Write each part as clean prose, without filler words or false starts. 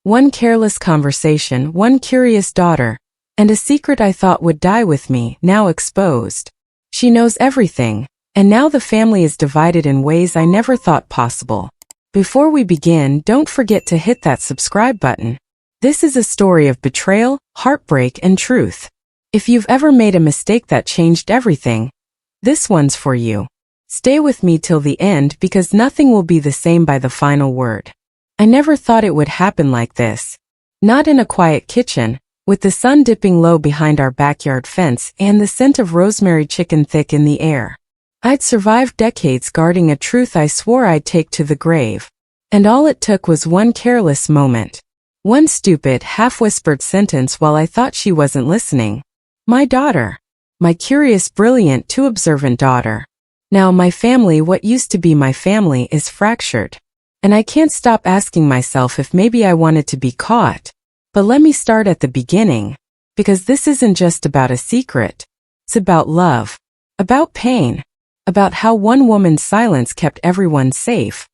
One careless conversation, one curious daughter, and a secret I thought would die with me, now exposed. She knows everything, and now the family is divided in ways I never thought possible. Before we begin, don't forget to hit that subscribe button. This is a story of betrayal, heartbreak, and truth. If you've ever made a mistake that changed everything, this one's for you. Stay with me till the end because nothing will be the same by the final word. I never thought it would happen like this. Not in a quiet kitchen, with the sun dipping low behind our backyard fence and the scent of rosemary chicken thick in the air. I'd survived decades guarding a truth I swore I'd take to the grave. And all it took was one careless moment. One stupid, half-whispered sentence while I thought she wasn't listening. My daughter. My curious, brilliant, too observant daughter. Now my family, what used to be my family, is fractured. And I can't stop asking myself if maybe I wanted to be caught. But let me start at the beginning. Because this isn't just about a secret. It's about love. About pain. About how one woman's silence kept everyone safe.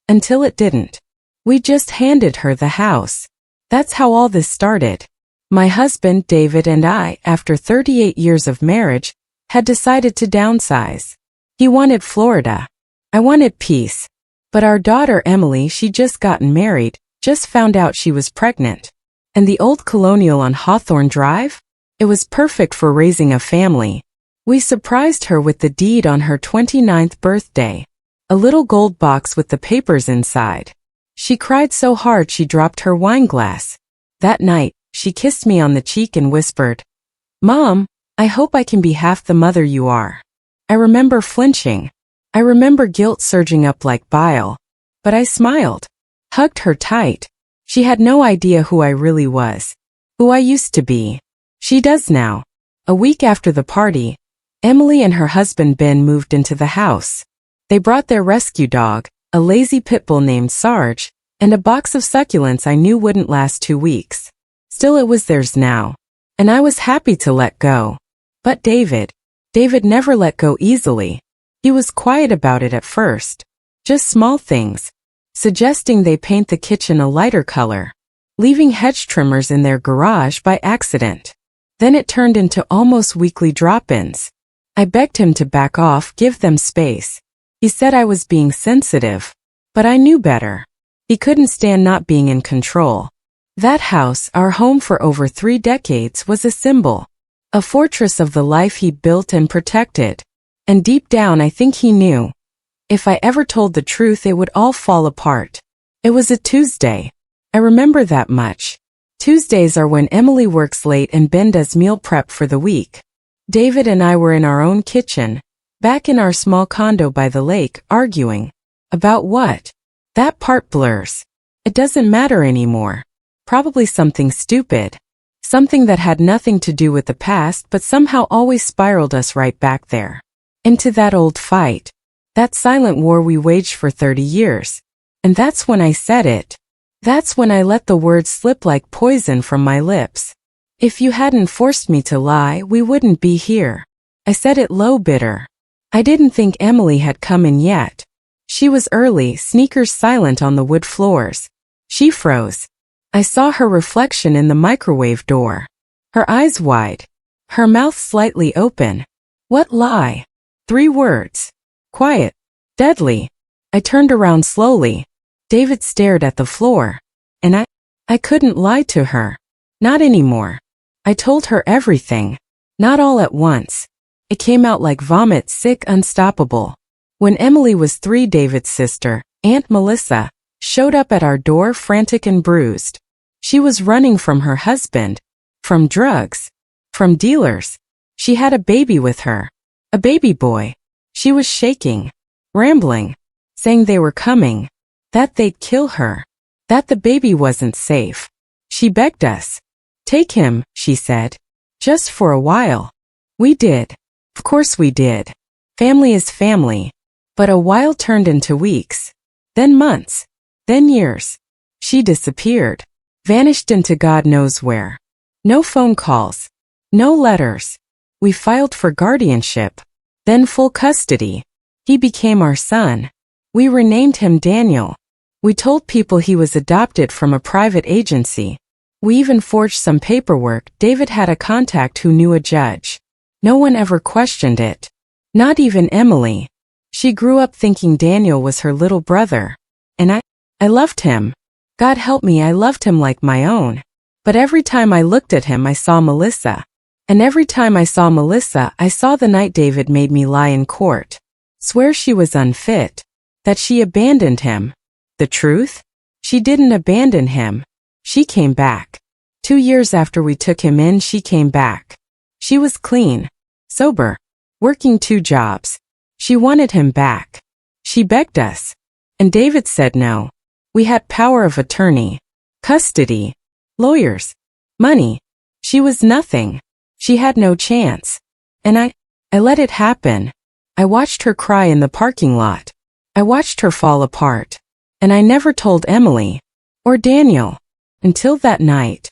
Until it didn't. We just handed her the house. That's how all this started. My husband, David, and I, after 38 years of marriage, had decided to downsize. He wanted Florida. I wanted peace. But our daughter Emily, she'd just gotten married, just found out she was pregnant. And the old colonial on Hawthorne Drive? It was perfect for raising a family. We surprised her with the deed on her 29th birthday. A little gold box with the papers inside. She cried so hard she dropped her wine glass. That night, she kissed me on the cheek and whispered, "Mom, I hope I can be half the mother you are." I remember flinching. I remember guilt surging up like bile. But I smiled. Hugged her tight. She had no idea who I really was. Who I used to be. She does now. A week after the party, Emily and her husband Ben moved into the house. They brought their rescue dog, a lazy pit bull named Sarge, and a box of succulents I knew wouldn't last 2 weeks. Still, it was theirs now. And I was happy to let go. But David never let go easily. He was quiet about it at first. Just small things. Suggesting they paint the kitchen a lighter color. Leaving hedge trimmers in their garage by accident. Then it turned into almost weekly drop-ins. I begged him to back off, give them space. He said I was being sensitive. But I knew better. He couldn't stand not being in control. That house, our home for over 3 decades, was a symbol. A fortress of the life he built and protected. And deep down I think he knew. If I ever told the truth it would all fall apart. It was a Tuesday. I remember that much. Tuesdays are when Emily works late and Ben does meal prep for the week. David and I were in our own kitchen, back in our small condo by the lake, arguing. About what? That part blurs. It doesn't matter anymore. Probably something stupid. Something that had nothing to do with the past but somehow always spiraled us right back there. Into that old fight. That silent war we waged for 30 years. And that's when I said it. That's when I let the words slip like poison from my lips. If you hadn't forced me to lie, we wouldn't be here. I said it low, bitter. I didn't think Emily had come in yet. She was early, sneakers silent on the wood floors. She froze. I saw her reflection in the microwave door. Her eyes wide. Her mouth slightly open. What lie? 3 words. Quiet. Deadly. I turned around slowly. David stared at the floor. And I couldn't lie to her. Not anymore. I told her everything. Not all at once. It came out like vomit, sick, unstoppable. When Emily was 3, David's sister, Aunt Melissa, showed up at our door frantic and bruised. She was running from her husband. From drugs. From dealers. She had a baby with her. A baby boy. She was shaking. Rambling. Saying they were coming. That they'd kill her. That the baby wasn't safe. She begged us. Take him, she said. Just for a while. We did. Of course we did. Family is family. But a while turned into weeks. Then months. Then years. She disappeared. Vanished into God knows where. No phone calls. No letters. We filed for guardianship. Then full custody. He became our son. We renamed him Daniel. We told people he was adopted from a private agency. We even forged some paperwork. David had a contact who knew a judge. No one ever questioned it. Not even Emily. She grew up thinking Daniel was her little brother. And I loved him. God help me, I loved him like my own. But every time I looked at him I saw Melissa. And every time I saw Melissa I saw the night David made me lie in court. Swear she was unfit. That she abandoned him. The truth? She didn't abandon him. She came back. 2 years after we took him in, she came back. She was clean, sober, working 2 jobs. She wanted him back. She begged us. And David said no. We had power of attorney, custody, lawyers, money. She was nothing. She had no chance. And I let it happen. I watched her cry in the parking lot. I watched her fall apart. And I never told Emily or Daniel until that night.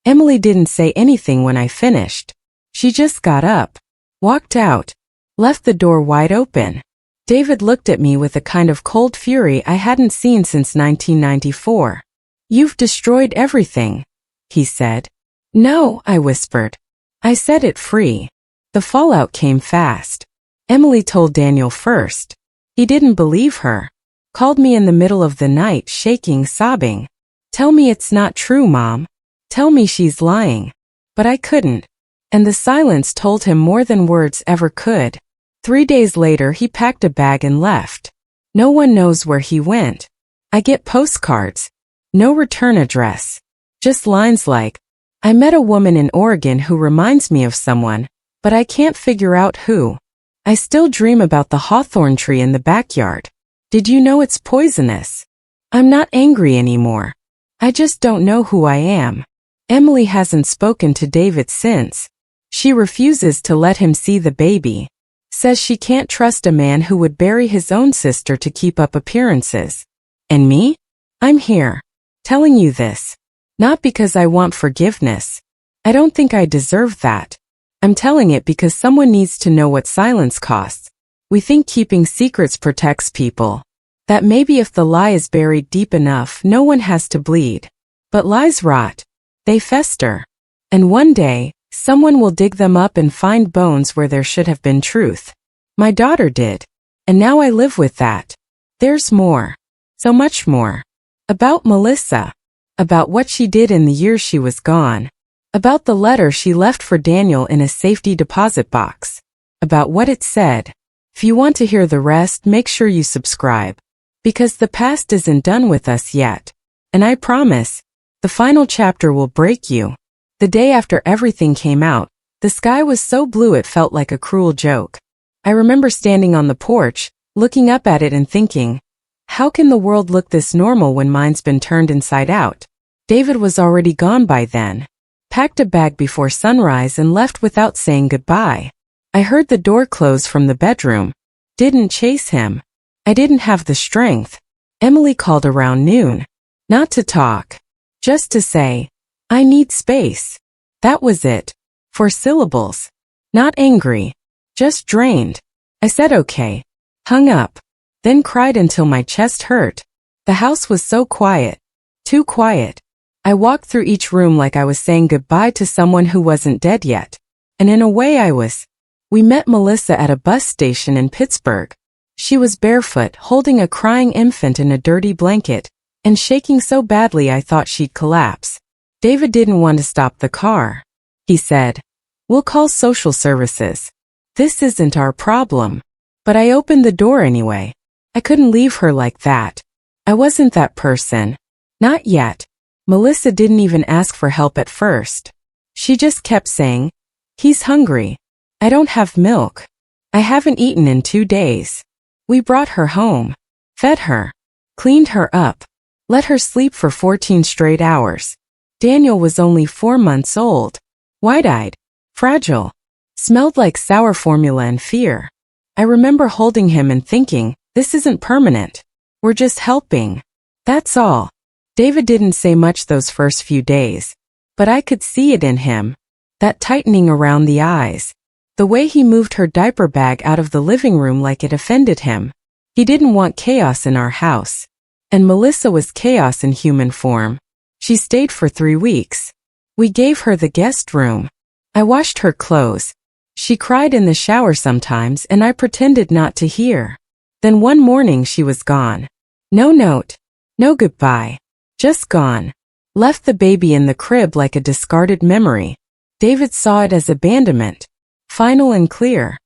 Emily didn't say anything when I finished. She just got up, walked out, left the door wide open. David looked at me with a kind of cold fury I hadn't seen since 1994. "You've destroyed everything," he said. "No," I whispered. I set it free. The fallout came fast. Emily told Daniel first. He didn't believe her. Called me in the middle of the night, shaking, sobbing. "Tell me it's not true, Mom. Tell me she's lying." But I couldn't. And the silence told him more than words ever could. 3 days later he packed a bag and left. No one knows where he went. I get postcards. No return address. Just lines like, "I met a woman in Oregon who reminds me of someone, but I can't figure out who. I still dream about the hawthorn tree in the backyard. Did you know it's poisonous?" I'm not angry anymore. I just don't know who I am. Emily hasn't spoken to David since. She refuses to let him see the baby. Says she can't trust a man who would bury his own sister to keep up appearances. And me? I'm here, telling you this. Not because I want forgiveness. I don't think I deserve that. I'm telling it because someone needs to know what silence costs. We think keeping secrets protects people. That maybe if the lie is buried deep enough, no one has to bleed. But lies rot. They fester. And one day, someone will dig them up and find bones where there should have been truth. My daughter did. And now I live with that. There's more. So much more. About Melissa. About what she did in the years she was gone. About the letter she left for Daniel in a safety deposit box. About what it said. If you want to hear the rest, make sure you subscribe. Because the past isn't done with us yet. And I promise, the final chapter will break you. The day after everything came out, the sky was so blue it felt like a cruel joke. I remember standing on the porch, looking up at it and thinking, how can the world look this normal when mine's been turned inside out? David was already gone by then. Packed a bag before sunrise and left without saying goodbye. I heard the door close from the bedroom. Didn't chase him. I didn't have the strength. Emily called around noon. Not to talk. Just to say, I need space. That was it. 4 syllables. Not angry. Just drained. I said okay. Hung up. Then cried until my chest hurt. The house was so quiet. Too quiet. I walked through each room like I was saying goodbye to someone who wasn't dead yet. And in a way I was. We met Melissa at a bus station in Pittsburgh. She was barefoot, holding a crying infant in a dirty blanket, and shaking so badly I thought she'd collapse. David didn't want to stop the car. He said, "We'll call social services. This isn't our problem." But I opened the door anyway. I couldn't leave her like that. I wasn't that person. Not yet. Melissa didn't even ask for help at first. She just kept saying, "He's hungry. I don't have milk. I haven't eaten in 2 days." We brought her home, fed her, cleaned her up, let her sleep for 14 straight hours. Daniel was only 4 months old, wide-eyed, fragile, smelled like sour formula and fear. I remember holding him and thinking, this isn't permanent. We're just helping. That's all. David didn't say much those first few days, but I could see it in him. That tightening around the eyes. The way he moved her diaper bag out of the living room like it offended him. He didn't want chaos in our house. And Melissa was chaos in human form. She stayed for 3 weeks. We gave her the guest room. I washed her clothes. She cried in the shower sometimes and I pretended not to hear. Then one morning she was gone. No note. No goodbye. Just gone. Left the baby in the crib like a discarded memory. David saw it as abandonment. Final and clear.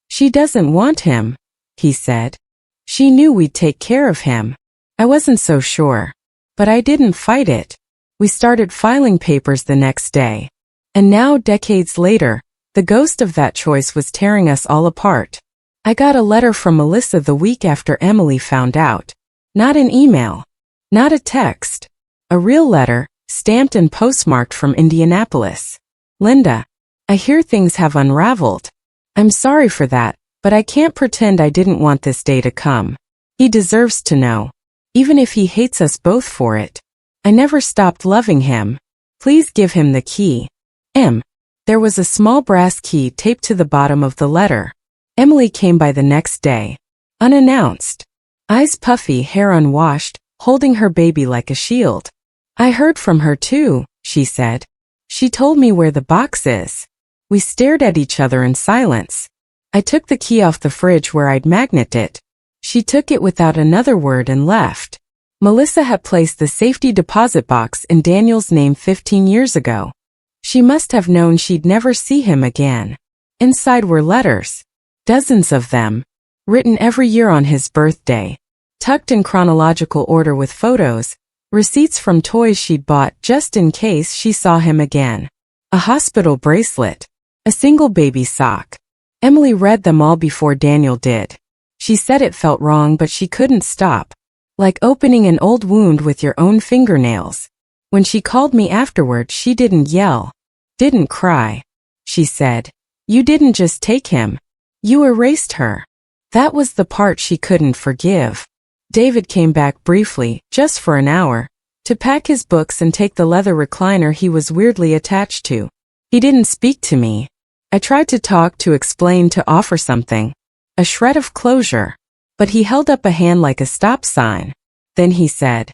She doesn't want him, he said. She knew we'd take care of him. I wasn't so sure. But I didn't fight it. We started filing papers the next day. And now, decades later, the ghost of that choice was tearing us all apart. I got a letter from Melissa the week after Emily found out. Not an email. Not a text. A real letter, stamped and postmarked from Indianapolis. Linda, I hear things have unraveled. I'm sorry for that, but I can't pretend I didn't want this day to come. He deserves to know. Even if he hates us both for it. I never stopped loving him. Please give him the key. M. There was a small brass key taped to the bottom of the letter. Emily came by the next day. Unannounced. Eyes puffy, hair unwashed, holding her baby like a shield. I heard from her too, she said. She told me where the box is. We stared at each other in silence. I took the key off the fridge where I'd magneted it. She took it without another word and left. Melissa had placed the safety deposit box in Daniel's name 15 years ago. She must have known she'd never see him again. Inside were letters. Dozens of them. Written every year on his birthday. Tucked in chronological order with photos. Receipts from toys she'd bought just in case she saw him again. A hospital bracelet. A single baby sock. Emily read them all before Daniel did. She said it felt wrong but she couldn't stop. Like opening an old wound with your own fingernails. When she called me afterward she didn't yell. Didn't cry. She said, "You didn't just take him. You erased her." That was the part she couldn't forgive. David came back briefly, just for an hour, to pack his books and take the leather recliner he was weirdly attached to. He didn't speak to me. I tried to talk, to explain, to offer something. A shred of closure. But he held up a hand like a stop sign. Then he said,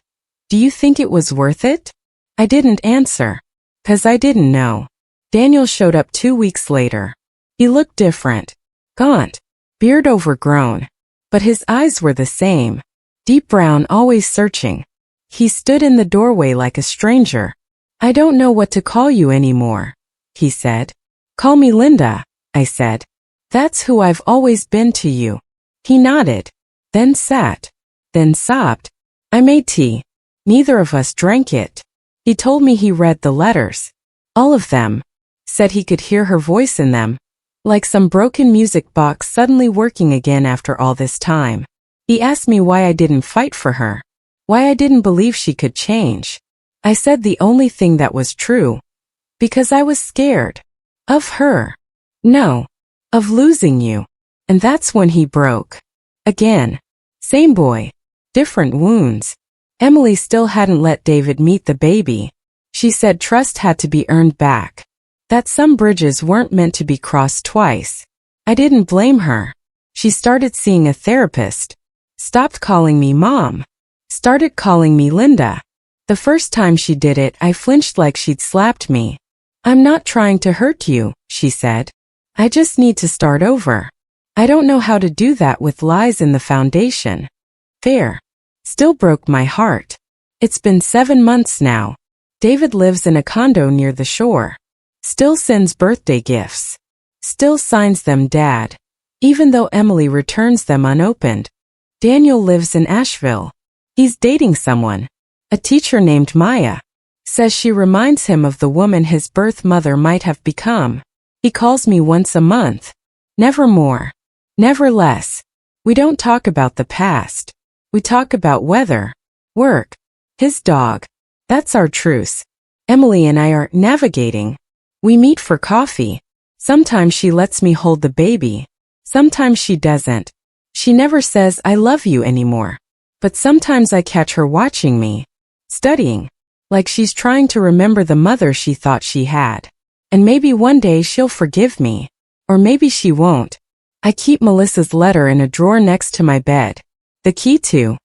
"Do you think it was worth it?" I didn't answer. 'Cause I didn't know. Daniel showed up 2 weeks later. He looked different. Gaunt. Beard overgrown. But his eyes were the same. Deep brown, always searching. He stood in the doorway like a stranger. "I don't know what to call you anymore," he said. "Call me Linda," I said. "That's who I've always been to you." He nodded. Then sat. Then sobbed. I made tea. Neither of us drank it. He told me he read the letters. All of them. Said he could hear her voice in them. Like some broken music box suddenly working again after all this time. He asked me why I didn't fight for her. Why I didn't believe she could change. I said the only thing that was true. Because I was scared. Of her. No. Of losing you. And that's when he broke. Again. Same boy. Different wounds. Emily still hadn't let David meet the baby. She said trust had to be earned back. That some bridges weren't meant to be crossed twice. I didn't blame her. She started seeing a therapist. Stopped calling me Mom. Started calling me Linda. The first time she did it, I flinched like she'd slapped me. "I'm not trying to hurt you," she said. "I just need to start over." I don't know how to do that with lies in the foundation. Fair. Still broke my heart. It's been 7 months now. David lives in a condo near the shore. Still sends birthday gifts. Still signs them Dad. Even though Emily returns them unopened. Daniel lives in Asheville. He's dating someone. A teacher named Maya. Says she reminds him of the woman his birth mother might have become. He calls me once a month. Never more. Never less. We don't talk about the past. We talk about weather. Work. His dog. That's our truce. Emily and I are navigating. We meet for coffee. Sometimes she lets me hold the baby. Sometimes she doesn't. She never says I love you anymore. But sometimes I catch her watching me. Studying. Like she's trying to remember the mother she thought she had. And maybe one day she'll forgive me. Or maybe she won't. I keep Melissa's letter in a drawer next to my bed. The key to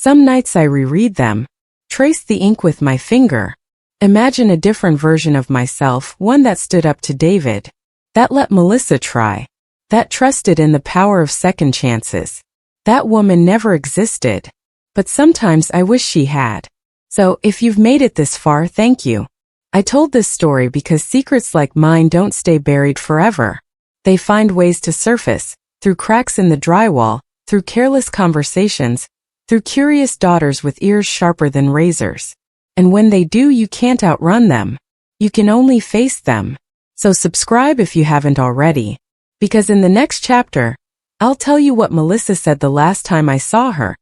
Some nights I reread them, trace the ink with my finger, imagine a different version of myself, one that stood up to David, that let Melissa try, that trusted in the power of second chances. That woman never existed, but sometimes I wish she had. So, if you've made it this far, thank you. I told this story because secrets like mine don't stay buried forever. They find ways to surface, through cracks in the drywall, through careless conversations, through curious daughters with ears sharper than razors. And when they do, you can't outrun them. You can only face them. So subscribe if you haven't already, because in the next chapter, I'll tell you what Melissa said the last time I saw her,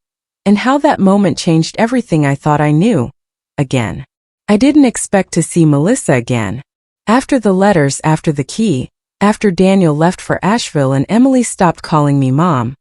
and how that moment changed everything I thought I knew. Again. I didn't expect to see Melissa again. After the letters, after the key, after Daniel left for Asheville and Emily stopped calling me Mom,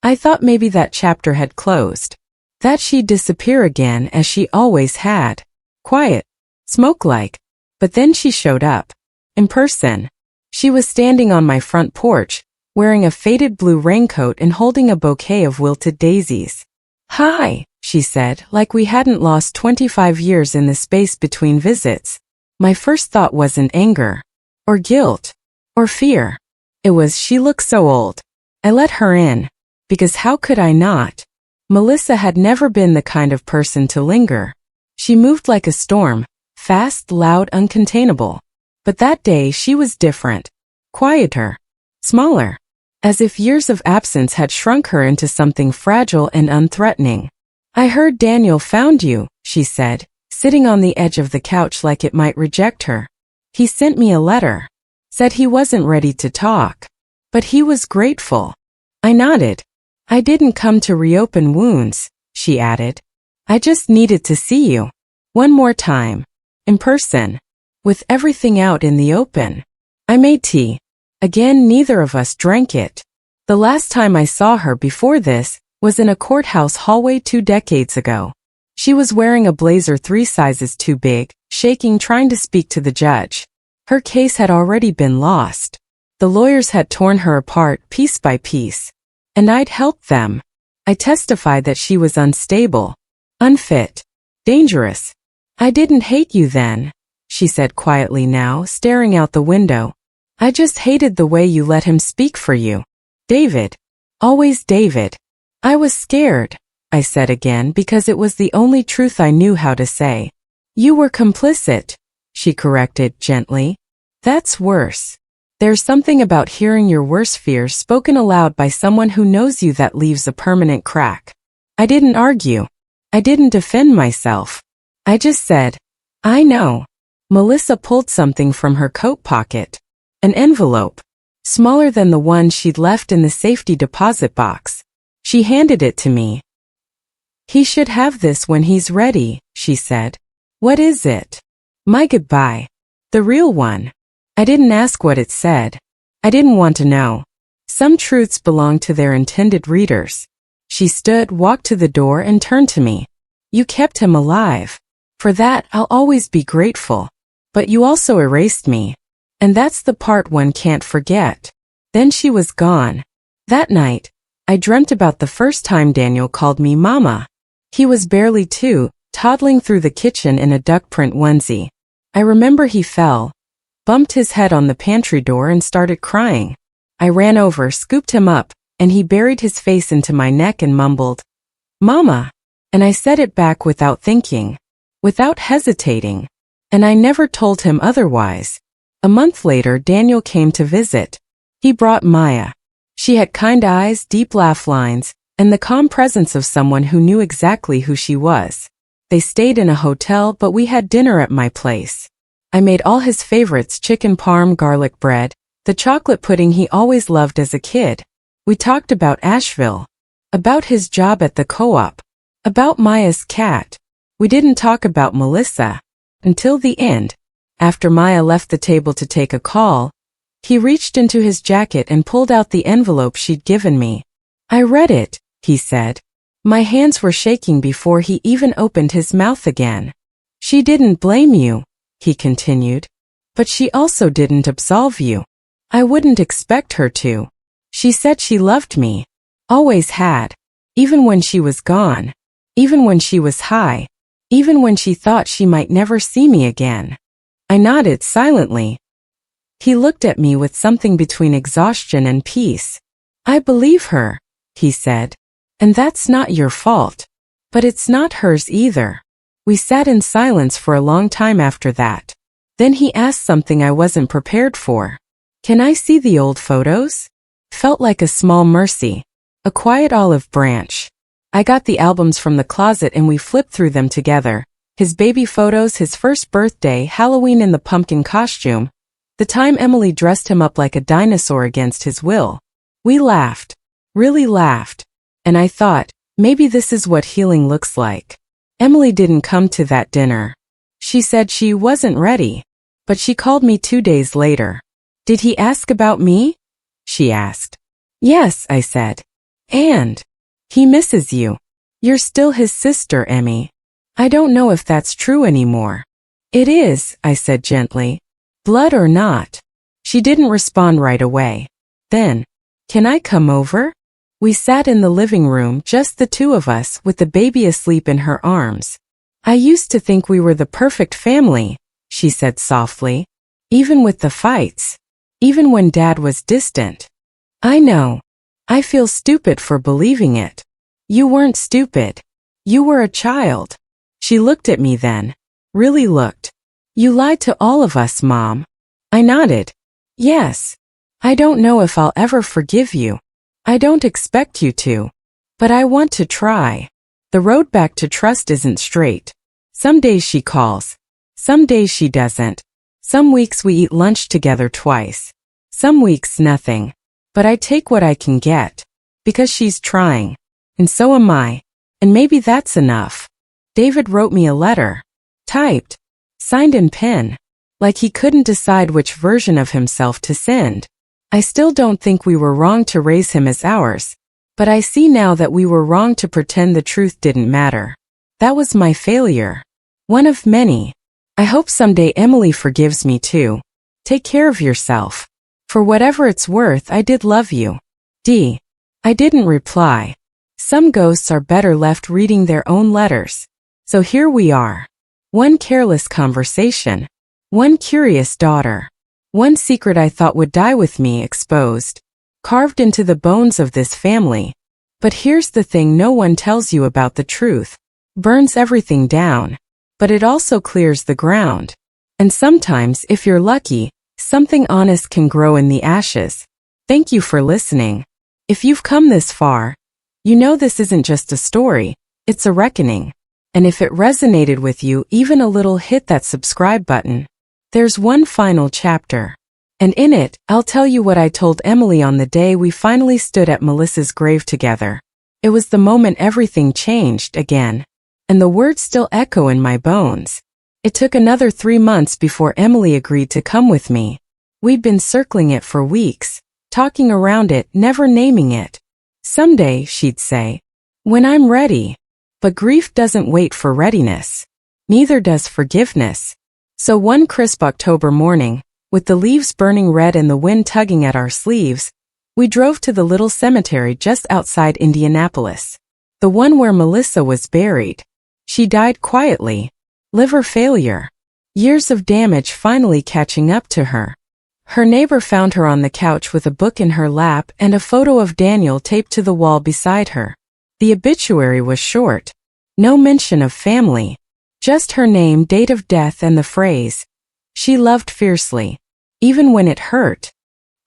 I thought maybe that chapter had closed. That she'd disappear again as she always had. Quiet. Smoke-like. But then she showed up. In person. She was standing on my front porch, wearing a faded blue raincoat and holding a bouquet of wilted daisies. "Hi," she said, like we hadn't lost 25 years in the space between visits. My first thought wasn't anger, or guilt, or fear. It was, she looked so old. I let her in, because how could I not? Melissa had never been the kind of person to linger. She moved like a storm, fast, loud, uncontainable. But that day she was different. Quieter. Smaller. As if years of absence had shrunk her into something fragile and unthreatening. "I heard Daniel found you," she said, sitting on the edge of the couch like it might reject her. "He sent me a letter. Said he wasn't ready to talk. But he was grateful." I nodded. "I didn't come to reopen wounds," she added. "I just needed to see you. One more time. In person. With everything out in the open." I made tea. Again, neither of us drank it. The last time I saw her before this was in a courthouse hallway 2 decades ago. She was wearing a blazer 3 sizes too big, shaking, trying to speak to the judge. Her case had already been lost. The lawyers had torn her apart piece by piece. And I'd helped them. I testified that she was unstable, unfit, dangerous. "I didn't hate you then," she said quietly now, staring out the window. "I just hated the way you let him speak for you. David. Always David." "I was scared," I said again, because it was the only truth I knew how to say. "You were complicit," she corrected gently. "That's worse. There's something about hearing your worst fears spoken aloud by someone who knows you that leaves a permanent crack." I didn't argue. I didn't defend myself. I just said, "I know." Melissa pulled something from her coat pocket. An envelope. Smaller than the one she'd left in the safety deposit box. She handed it to me. "He should have this when he's ready," she said. "What is it?" "My goodbye. The real one." I didn't ask what it said. I didn't want to know. Some truths belong to their intended readers. She stood, walked to the door, and turned to me. "You kept him alive. For that, I'll always be grateful. But you also erased me. And that's the part one can't forget." Then she was gone. That night, I dreamt about the first time Daniel called me Mama. He was barely 2, toddling through the kitchen in a duck print onesie. I remember he fell, bumped his head on the pantry door and started crying. I ran over, scooped him up, and he buried his face into my neck and mumbled, "Mama." And I said it back without thinking, without hesitating. And I never told him otherwise. A month later, Daniel came to visit. He brought Maya. She had kind eyes, deep laugh lines, and the calm presence of someone who knew exactly who she was. They stayed in a hotel, but we had dinner at my place. I made all his favorites: chicken parm, garlic bread, the chocolate pudding he always loved as a kid. We talked about Asheville, about his job at the co-op, about Maya's cat. We didn't talk about Melissa until the end. After Maya left the table to take a call, he reached into his jacket and pulled out the envelope she'd given me. "I read it," he said. My hands were shaking before he even opened his mouth again. "She didn't blame you," he continued. "But she also didn't absolve you. I wouldn't expect her to. She said she loved me. Always had. Even when she was gone. even when she was high, even when she thought she might never see me again. I nodded silently. He looked at me with something between exhaustion and peace. I believe her, he said. And that's not your fault. But it's not hers either. We sat in silence for a long time after that. Then he asked something I wasn't prepared for. Can I see the old photos? Felt like a small mercy. A quiet olive branch. I got the albums from the closet and we flipped through them together. His baby photos, his first birthday, Halloween in the pumpkin costume. The time Emily dressed him up like a dinosaur against his will. We laughed. Really laughed. And I thought, maybe this is what healing looks like. Emily didn't come to that dinner. She said she wasn't ready. But she called me 2 days later. Did he ask about me? She asked. Yes, I said. And he misses you. You're still his sister, Emmy. I don't know if that's true anymore. It is, I said gently. Blood or not. She didn't respond right away. Then, can I come over? We sat in the living room, just the two of us, with the baby asleep in her arms. I used to think we were the perfect family, she said softly. Even with the fights. Even when Dad was distant. I know. I feel stupid for believing it. You weren't stupid. You were a child. She looked at me then. Really looked. You lied to all of us, Mom. I nodded. Yes. I don't know if I'll ever forgive you. I don't expect you to. But I want to try. The road back to trust isn't straight. Some days she calls. Some days she doesn't. Some weeks we eat lunch together twice. Some weeks nothing. But I take what I can get. Because she's trying. And so am I. And maybe that's enough. David wrote me a letter. Typed. Signed in pen. Like he couldn't decide which version of himself to send. I still don't think we were wrong to raise him as ours. But I see now that we were wrong to pretend the truth didn't matter. That was my failure. One of many. I hope someday Emily forgives me too. Take care of yourself. For whatever it's worth, I did love you. D. I didn't reply. Some ghosts are better left reading their own letters. So here we are. One careless conversation. One curious daughter. One secret I thought would die with me exposed. Carved into the bones of this family. But here's the thing no one tells you about the truth. Burns everything down. But it also clears the ground. And sometimes, if you're lucky, something honest can grow in the ashes. Thank you for listening. If you've come this far, you know this isn't just a story, it's a reckoning. And if it resonated with you even a little, hit that subscribe button. There's one final chapter. And in it, I'll tell you what I told Emily on the day we finally stood at Melissa's grave together. It was the moment everything changed again. And the words still echo in my bones. It took another 3 months before Emily agreed to come with me. We'd been circling it for weeks, talking around it, never naming it. Someday, she'd say, when I'm ready. But grief doesn't wait for readiness. Neither does forgiveness. So one crisp October morning, with the leaves burning red and the wind tugging at our sleeves, we drove to the little cemetery just outside Indianapolis. The one where Melissa was buried. She died quietly. Liver failure. Years of damage finally catching up to her. Her neighbor found her on the couch with a book in her lap and a photo of Daniel taped to the wall beside her. The obituary was short. No mention of family. Just her name, date of death, and the phrase, "She loved fiercely." Even when it hurt.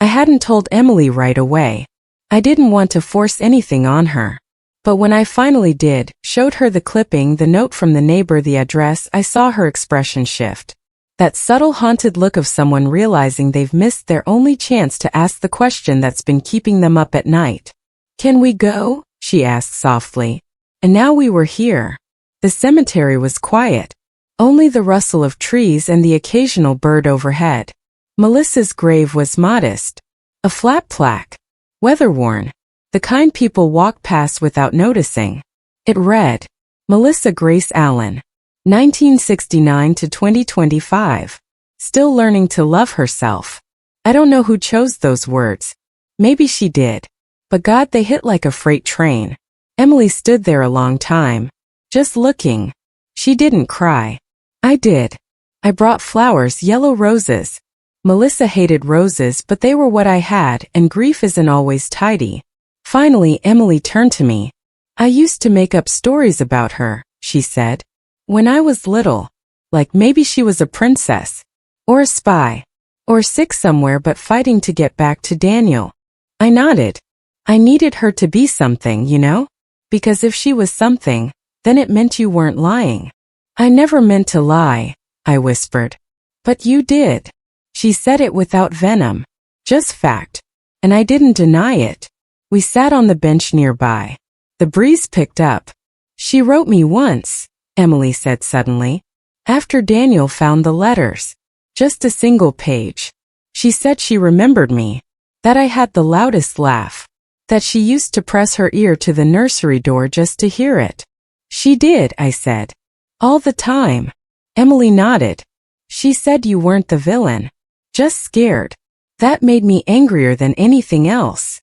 I hadn't told Emily right away. I didn't want to force anything on her. But when I finally did, showed her the clipping, the note from the neighbor, the address, I saw her expression shift. That subtle haunted look of someone realizing they've missed their only chance to ask the question that's been keeping them up at night. "Can we go?" she asked softly. And now we were here. The cemetery was quiet. Only the rustle of trees and the occasional bird overhead. Melissa's grave was modest. A flat plaque. Weather-worn. The kind people walk past without noticing. It read, Melissa Grace Allen, 1969 to 2025. Still learning to love herself. I don't know who chose those words. Maybe she did. But God, they hit like a freight train. Emily stood there a long time. Just looking. She didn't cry. I did. I brought flowers, yellow roses. Melissa hated roses, but they were what I had, and grief isn't always tidy. Finally, Emily turned to me. I used to make up stories about her, she said. When I was little. Like maybe she was a princess. Or a spy. Or sick somewhere but fighting to get back to Daniel. I nodded. I needed her to be something, you know? Because if she was something, then it meant you weren't lying. I never meant to lie, I whispered. But you did. She said it without venom. Just fact. And I didn't deny it. We sat on the bench nearby. The breeze picked up. She wrote me once, Emily said suddenly. After Daniel found the letters. Just a single page. She said she remembered me. That I had the loudest laugh. That she used to press her ear to the nursery door just to hear it. She did, I said. All the time. Emily nodded. She said you weren't the villain. Just scared. That made me angrier than anything else.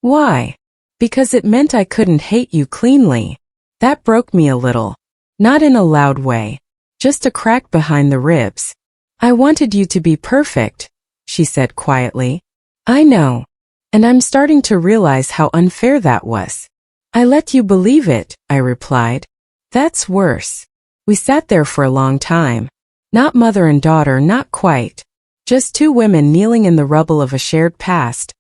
Why? Because it meant I couldn't hate you cleanly. That broke me a little. Not in a loud way. Just a crack behind the ribs. I wanted you to be perfect, she said quietly. I know. And I'm starting to realize how unfair that was. I let you believe it, I replied. That's worse. We sat there for a long time. Not mother and daughter, not quite. Just two women kneeling in the rubble of a shared past,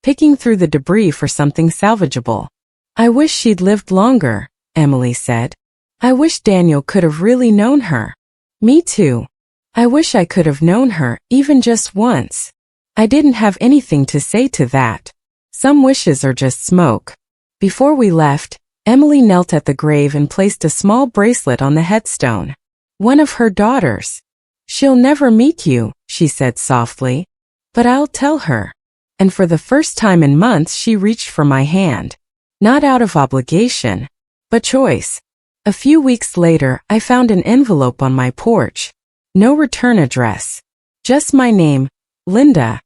picking through the debris for something salvageable. I wish she'd lived longer, Emily said. I wish Daniel could have really known her. Me too. I wish I could have known her, even just once. I didn't have anything to say to that. Some wishes are just smoke. Before we left, Emily knelt at the grave and placed a small bracelet on the headstone. One of her daughters. She'll never meet you, she said softly. But I'll tell her. And for the first time in months she reached for my hand. Not out of obligation, but choice. A few weeks later, I found an envelope on my porch. No return address. Just my name, Linda.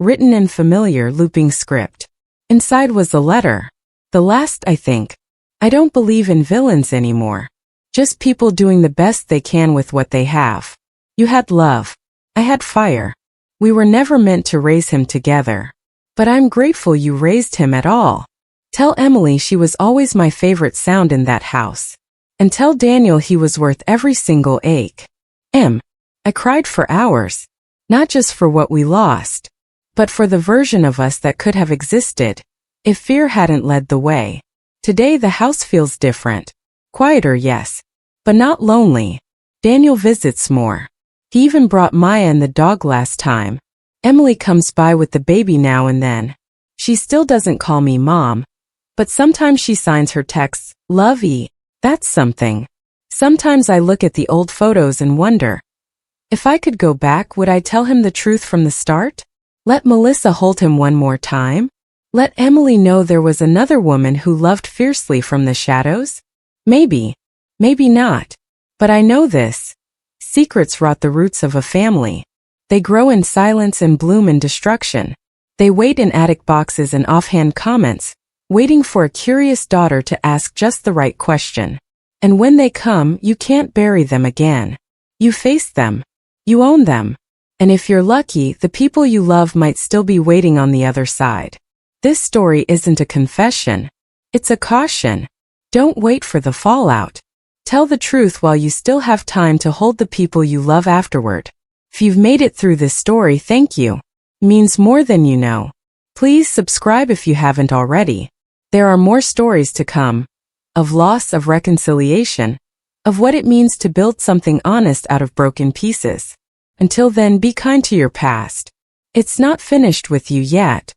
Written in familiar looping script. Inside was a letter. The last, I think. I don't believe in villains anymore. Just people doing the best they can with what they have. You had love. I had fire. We were never meant to raise him together. But I'm grateful you raised him at all. Tell Emily she was always my favorite sound in that house. And tell Daniel he was worth every single ache. I cried for hours. Not just for what we lost, but for the version of us that could have existed, if fear hadn't led the way. Today the house feels different. Quieter, yes, but not lonely. Daniel visits more. He even brought Maya and the dog last time. Emily comes by with the baby now and then. She still doesn't call me mom, but sometimes she signs her texts, Love-E. That's something. Sometimes I look at the old photos and wonder, if I could go back, would I tell him the truth from the start? Let Melissa hold him one more time? Let Emily know there was another woman who loved fiercely from the shadows? Maybe. Maybe not. But I know this. Secrets rot the roots of a family. They grow in silence and bloom in destruction. They wait in attic boxes and offhand comments, waiting for a curious daughter to ask just the right question. And when they come, you can't bury them again. You face them. You own them. And if you're lucky, the people you love might still be waiting on the other side. This story isn't a confession. It's a caution. Don't wait for the fallout. Tell the truth while you still have time to hold the people you love afterward. If you've made it through this story, thank you. Means more than you know. Please subscribe if you haven't already. There are more stories to come. Of loss, of reconciliation, of what it means to build something honest out of broken pieces. Until then, be kind to your past. It's not finished with you yet.